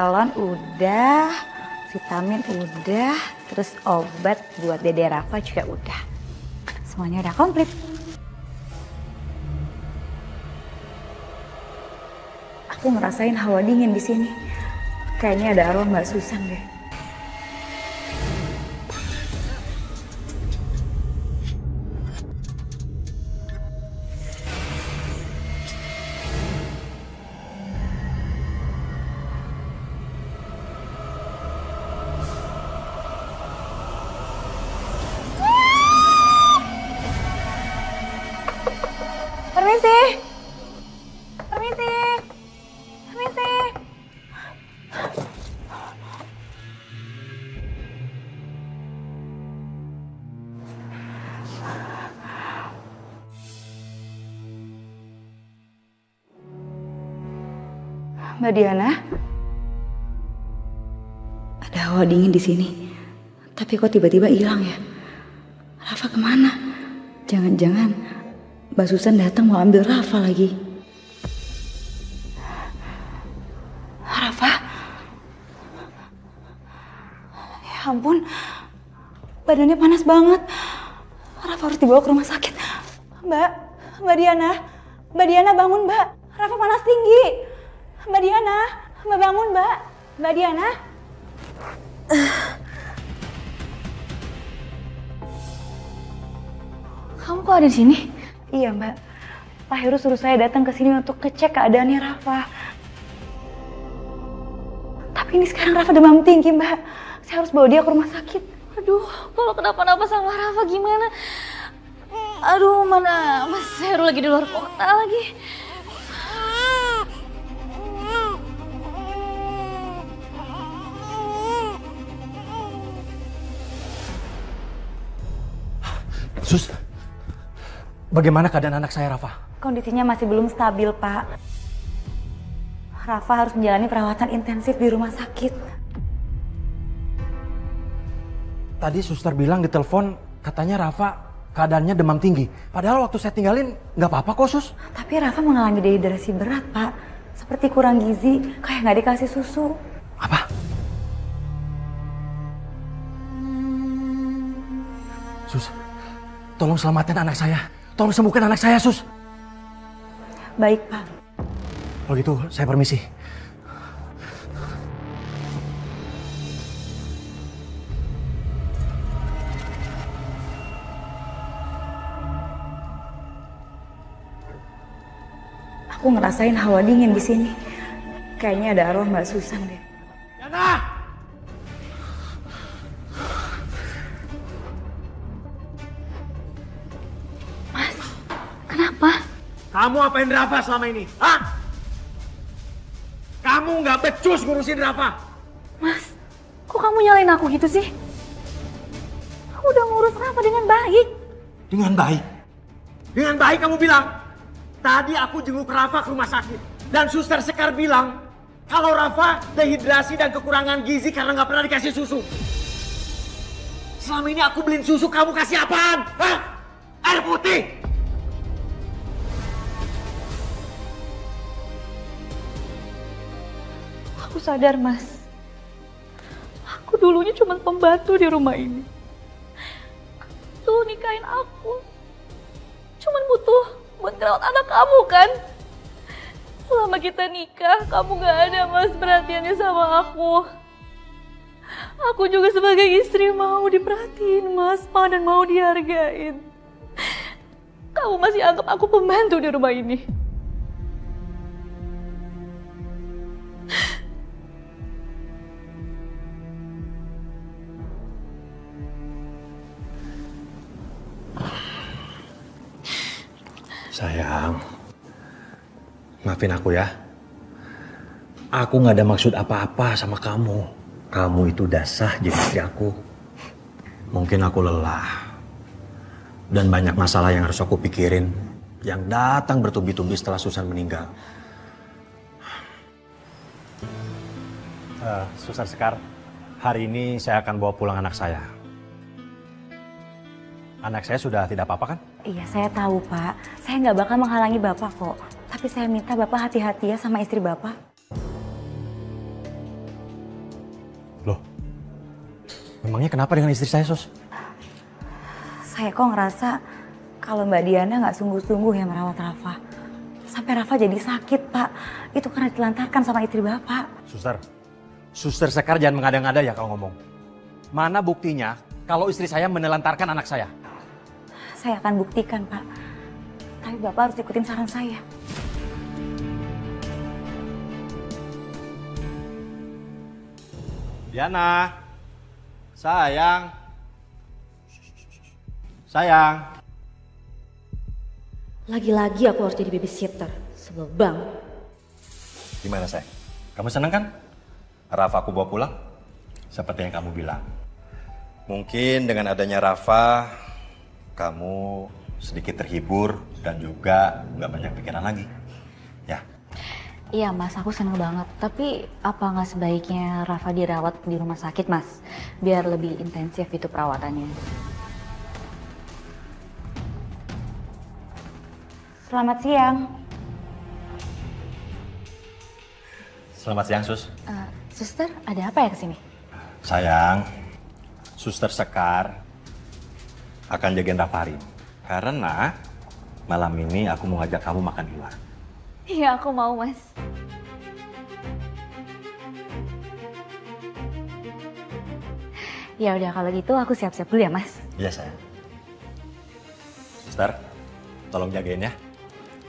Paritelon udah, vitamin udah, terus obat buat Dede Rafa juga udah. Semuanya udah komplit. Aku ngerasain hawa dingin di sini. Kayaknya ada arwah Mbak Susan deh. Permisi. Permisi. Permisi. Mbak Diana, ada hawa dingin di sini. Tapi kok tiba-tiba hilang ya? Rafa kemana? Jangan-jangan Mbak Susan datang mau ambil Rafa lagi. Rafa? Ya ampun, badannya panas banget. Rafa harus dibawa ke rumah sakit. Mbak Diana bangun Mbak. Rafa panas tinggi. Mbak Diana, Mbak bangun Mbak. Mbak Diana. Kamu kok ada di sini? Iya Mbak. Pak Heru suruh saya datang ke sini untuk ngecek keadaannya Rafa. Tapi ini sekarang Rafa demam tinggi Mbak. Saya harus bawa dia ke rumah sakit. Aduh, kalau kenapa-napa sama Rafa gimana? Aduh, mana Mas Heru lagi di luar kota lagi. Sus, bagaimana keadaan anak saya Rafa? Kondisinya masih belum stabil Pak. Rafa harus menjalani perawatan intensif di rumah sakit. Tadi suster bilang di telepon katanya Rafa keadaannya demam tinggi. Padahal waktu saya tinggalin nggak apa-apa kok Sus. Tapi Rafa mengalami dehidrasi berat Pak. Seperti kurang gizi, kayak nggak dikasih susu. Apa? Sus, tolong selamatin anak saya. Tolong sembuhkan anak saya, Sus. Baik, Pak. Kalau gitu, saya permisi. Aku ngerasain hawa dingin di sini. Kayaknya ada arwah Mbak Susan deh. Yana! Kenapa? Kamu apain Rafa selama ini? Hah? Kamu nggak becus ngurusin Rafa? Mas, kok kamu nyalain aku gitu sih? Aku udah ngurus Rafa dengan baik. Dengan baik? Dengan baik kamu bilang? Tadi aku jenguk Rafa ke rumah sakit. Dan suster Sekar bilang kalau Rafa dehidrasi dan kekurangan gizi karena nggak pernah dikasih susu. Selama ini aku beliin susu, kamu kasih apaan? Hah? Air putih? Aku sadar, Mas. Aku dulunya cuma pembantu di rumah ini. Tuh nikahin aku. Cuman butuh buat ngerawat anak kamu kan? Selama kita nikah, kamu gak ada Mas perhatiannya sama aku. Aku juga sebagai istri mau diperhatiin Mas, mau dan mau dihargain. Kamu masih anggap aku pembantu di rumah ini. Sayang, maafin aku ya. Aku gak ada maksud apa-apa sama kamu. Kamu itu udah sah jadi istri aku. Mungkin aku lelah. Dan banyak masalah yang harus aku pikirin. Yang datang bertubi-tubi setelah Susan meninggal. Suster Sekar, hari ini saya akan bawa pulang anak saya. Anak saya sudah tidak apa-apa kan? Iya, saya tahu, Pak. Saya nggak bakal menghalangi Bapak kok. Tapi saya minta Bapak hati-hati ya sama istri Bapak. Memangnya kenapa dengan istri saya, Sus? Saya kok ngerasa kalau Mbak Diana nggak sungguh-sungguh ya merawat Rafa. Sampai Rafa jadi sakit, Pak. Itu karena ditelantarkan sama istri Bapak. Suster Sekar jangan mengada-ngada ya kalau ngomong. Mana buktinya kalau istri saya menelantarkan anak saya? Saya akan buktikan, Pak. Tapi Bapak harus ikutin saran saya. Diana, sayang. Sayang. Lagi-lagi aku harus jadi babysitter. Sebel banget. Gimana, sayang? Kamu senang kan? Rafa aku bawa pulang? Seperti yang kamu bilang. Mungkin dengan adanya Rafa, kamu sedikit terhibur dan juga nggak banyak pikiran lagi. Ya. Iya Mas, aku seneng banget. Tapi apa nggak sebaiknya Rafa dirawat di rumah sakit Mas? Biar lebih intensif itu perawatannya. Selamat siang. Selamat siang, Sus. Suster, ada apa ya kesini? Sayang, Suster Sekar akan jagain Rafarin. Karena malam ini aku mau ngajak kamu makan di luar. Iya, aku mau Mas. Ya udah kalau gitu aku siap-siap dulu ya Mas. Iya, sayang. Suster, tolong jagain ya.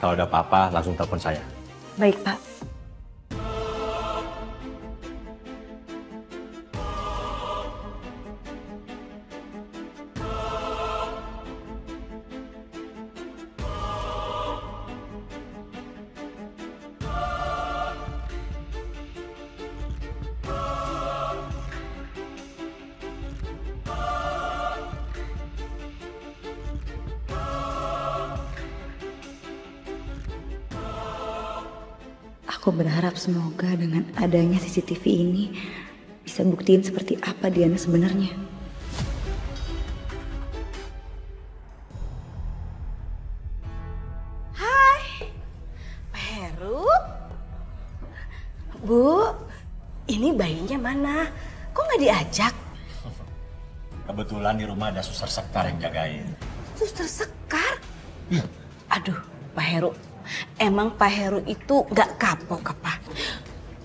Kalau ada apa-apa langsung telepon saya. Baik, Pak. Aku berharap semoga dengan adanya CCTV ini bisa buktiin seperti apa Diana sebenarnya. Hai, Pak Heru. Bu, ini bayinya mana? Kok nggak diajak? Kebetulan di rumah ada Suster Sekar yang jagain. Suster Sekar? Aduh, Pak Heru. Emang Pak Heru itu nggak kapok apa?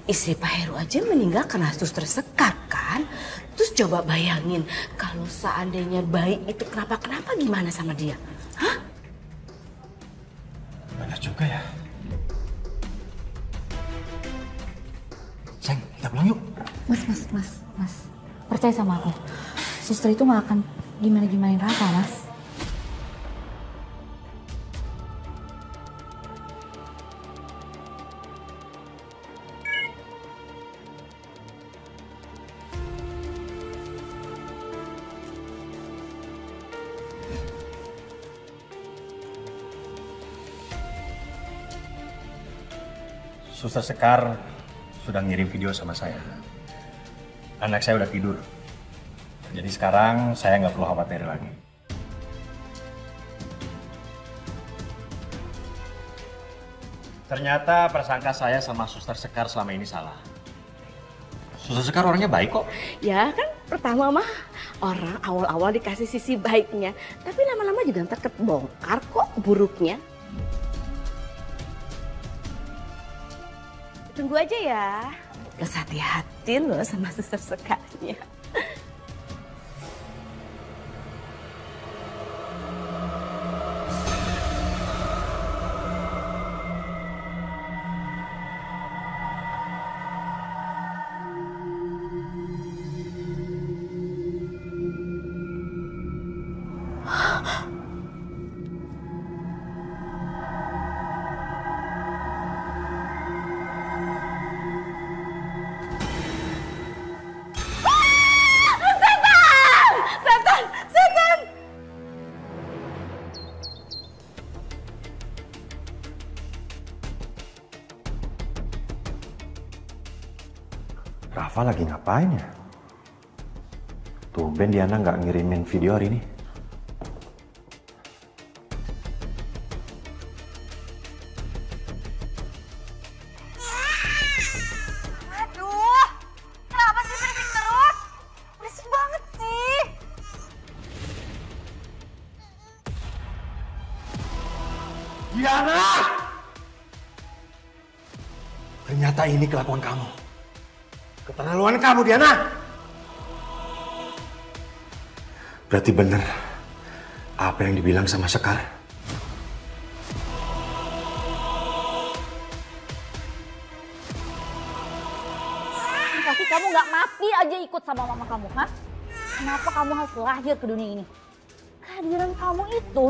Istri Pak Heru aja meninggal karena Suster Sekar kan? Terus coba bayangin kalau seandainya bayi itu kenapa-kenapa gimana sama dia? Hah? Benar juga ya. Sayang, kita pulang yuk. Mas. Percaya sama aku. Suster itu nggak akan gimana-gimanain Rafa, Mas. Suster Sekar sudah ngirim video sama saya. Anak saya udah tidur. Jadi sekarang saya nggak perlu khawatir lagi. Ternyata prasangka saya sama Suster Sekar selama ini salah. Suster Sekar orangnya baik kok. Ya kan pertama mah orang awal-awal dikasih sisi baiknya. Tapi lama-lama juga ntar kebongkar kok buruknya. Tunggu aja ya. Terus hati-hati loh sama Suster Sekarnya. Rafa lagi ngapain ya? Tumben Diana nggak ngirimin video hari ini. Aduh, kenapa sih berisik terus? Berisik banget sih. Diana! Ternyata ini kelakuan kamu. Keterlaluan kamu, Diana! Berarti benar apa yang dibilang sama Sekar? Tapi kamu nggak mati aja ikut sama mama kamu, ha? Kenapa kamu harus lahir ke dunia ini? Kehadiran kamu itu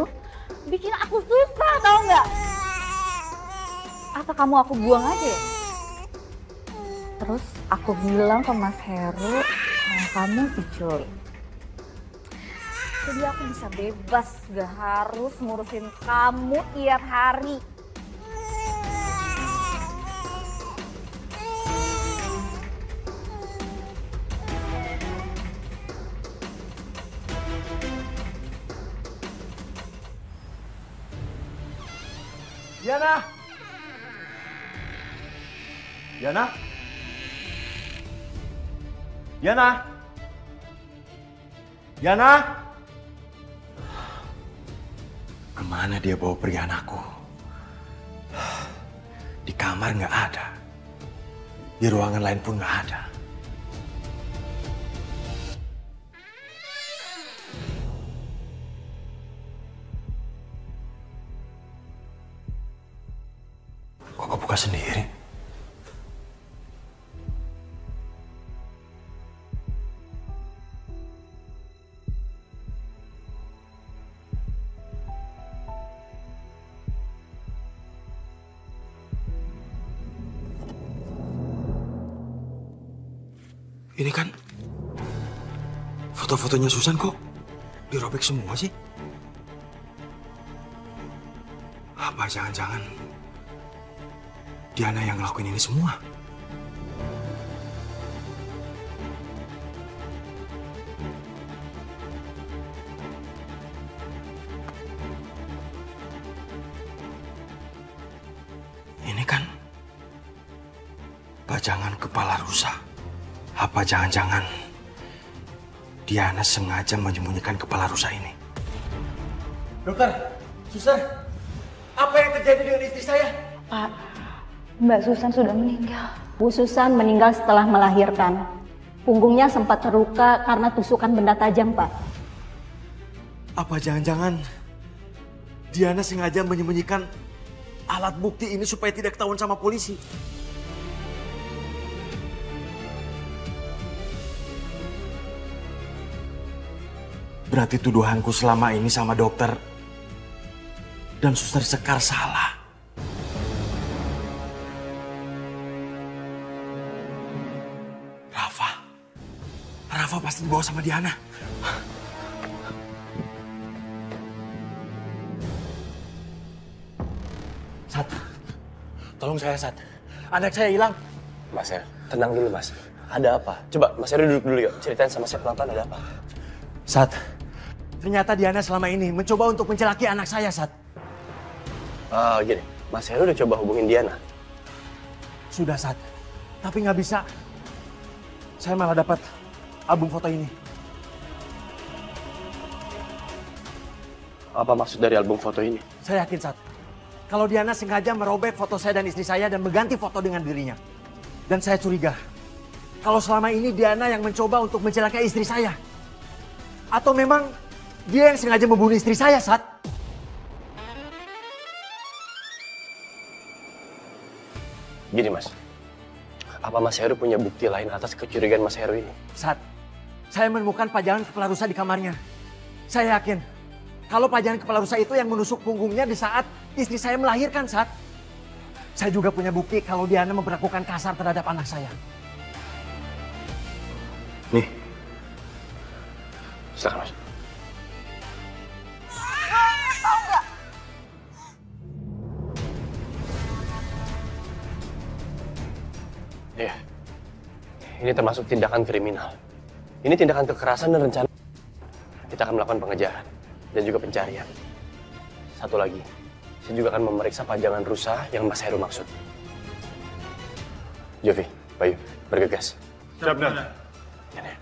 bikin aku susah, tau nggak? Apa kamu aku buang aja ya? Terus aku bilang ke Mas Heru kalau kamu diculik. Jadi aku bisa bebas, gak harus ngurusin kamu tiap hari. Diana! Diana? Diana? Diana? Kemana dia bawa pergi anakku? Di kamar nggak ada. Di ruangan lain pun nggak ada. Kok kebuka sendiri? Ini kan foto-fotonya Susan kok dirobek semua sih? Apa jangan-jangan Diana yang ngelakuin ini semua? Ini kan pajangan kepala rusa. Apa jangan-jangan Diana sengaja menyembunyikan kepala rusa ini? Dokter, suster, apa yang terjadi dengan istri saya? Pak, Mbak Susan sudah meninggal. Bu Susan meninggal setelah melahirkan. Punggungnya sempat terluka karena tusukan benda tajam, Pak. Apa jangan-jangan Diana sengaja menyembunyikan alat bukti ini supaya tidak ketahuan sama polisi? Berarti tuduhanku selama ini sama dokter dan suster Sekar salah. Rafa pasti dibawa sama Diana. Sat, tolong saya, Sat. Anak saya hilang. Mas Heru, tenang dulu Mas. Ada apa? Coba Mas Heru duduk dulu yuk. Ceritain sama saya pelan-pelan ada apa. Sat, ternyata Diana selama ini mencoba untuk mencelaki anak saya, Sat. Gini, Mas Heru udah coba hubungin Diana? Sudah, Sat. Tapi nggak bisa. Saya malah dapat album foto ini. Apa maksud dari album foto ini? Saya yakin, Sat. Kalau Diana sengaja merobek foto saya dan istri saya dan mengganti foto dengan dirinya. Dan saya curiga, kalau selama ini Diana yang mencoba untuk mencelakai istri saya. Atau memang dia yang sengaja membunuh istri saya, Sat? Gini Mas, apa Mas Heru punya bukti lain atas kecurigaan Mas Heru ini? Sat, saya menemukan pajangan kepala rusa di kamarnya. Saya yakin, kalau pajangan kepala rusa itu yang menusuk punggungnya di saat istri saya melahirkan, Sat. Saya juga punya bukti kalau Diana memperlakukan kasar terhadap anak saya. Nih. Silakan Mas. Tahu nggak? Iya. Ini termasuk tindakan kriminal. Ini tindakan kekerasan dan rencana. Kita akan melakukan pengejaran dan juga pencarian. Satu lagi, saya juga akan memeriksa pajangan rusa yang Mas Heru maksud. Jovi, Bayu, bergegas. Siap, Dan. Ya,